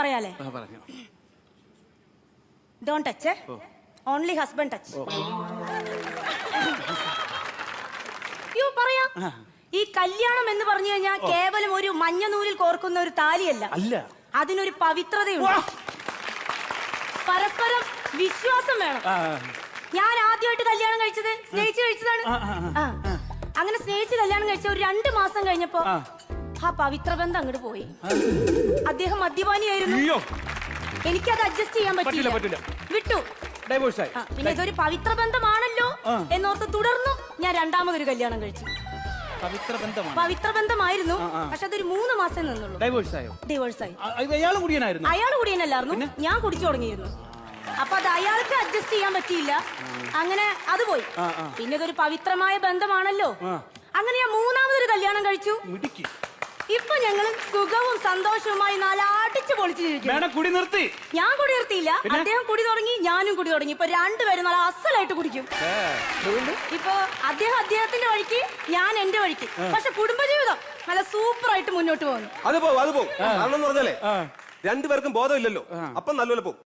പറയാലേ? പറഞ്ഞു. Don't touch, only husband touch. യോ പറയാ, ഈ കല്യാണം എന്ന് പറഞ്ഞു കഴിഞ്ഞാൽ കേവലം ഒരു മഞ്ഞ നൂലിൽ കോർക്കുന്ന ഒരു താലിയല്ല. അല്ല, അതിനൊരു പവിത്രതയുണ്ട്. പരസ്പരം വിശ്വാസം വേണം. ഞാൻ ആദ്യമായിട്ട് കല്യാണം കഴിച്ചത് സ്നേഹിച്ച് കഴിച്ചതാണ്. അങ്ങനെ സ്നേഹിച്ച് കല്യാണം കഴിച്ച ഒരു 2 മാസം കഴിഞ്ഞപ്പോ ആ പവിത്ര ബന്ധം അങ്ങോട്ട് പോയി. അദ്ദേഹം മദ്യപാനിയായിരുന്നു. എനിക്കത് അഡ്ജസ്റ്റ് ചെയ്യാൻ പറ്റില്ല. വിട്ടു. പിന്നെ ഇതൊരു പവിത്ര ബന്ധമാണല്ലോ എന്നോർത്ത് തുടർന്നു ഞാൻ 2ാമതൊരു കല്യാണം കഴിച്ചു. പവിത്ര ബന്ധമായിരുന്നു, പക്ഷെ അതൊരു 3 മാസം നിന്നുള്ളൂ. ഡിവോഴ്സ് ആയി. അയാൾ കുടിയനല്ലായിരുന്നു, ഞാൻ കുടിച്ചു തുടങ്ങിയിരുന്നു. അപ്പൊ അത് അയാൾക്ക് അഡ്ജസ്റ്റ് ചെയ്യാൻ പറ്റിയില്ല. അങ്ങനെ അത് പോയി. പിന്നെ ഇതൊരു പവിത്രമായ ബന്ധമാണല്ലോ. അങ്ങനെ ഞാൻ 3ാമതൊരു കല്യാണം കഴിച്ചു. ഇപ്പൊ ഞങ്ങള് സുഖവും സന്തോഷവുമായി അടിച്ചു പൊളിച്ചു ജീവിക്കും. ഞാൻ കുടി നിർത്തിയില്ല, അദ്ദേഹം കുടി തുടങ്ങി, ഞാനും കുടി തുടങ്ങി. ഇപ്പൊ 2 പേരും നല്ല അസലായിട്ട് കുടിക്കും. ഇപ്പൊ അദ്ദേഹം അദ്ദേഹത്തിന്റെ വഴിക്ക്, ഞാൻ എന്റെ വഴിക്ക്. പക്ഷെ കുടുംബജീവിതം നല്ല സൂപ്പർ ആയിട്ട് മുന്നോട്ട് പോകുന്നു. അത് പോകും. 2 പേർക്കും ബോധമില്ലല്ലോ, അപ്പം നല്ലപോലെ പോകും.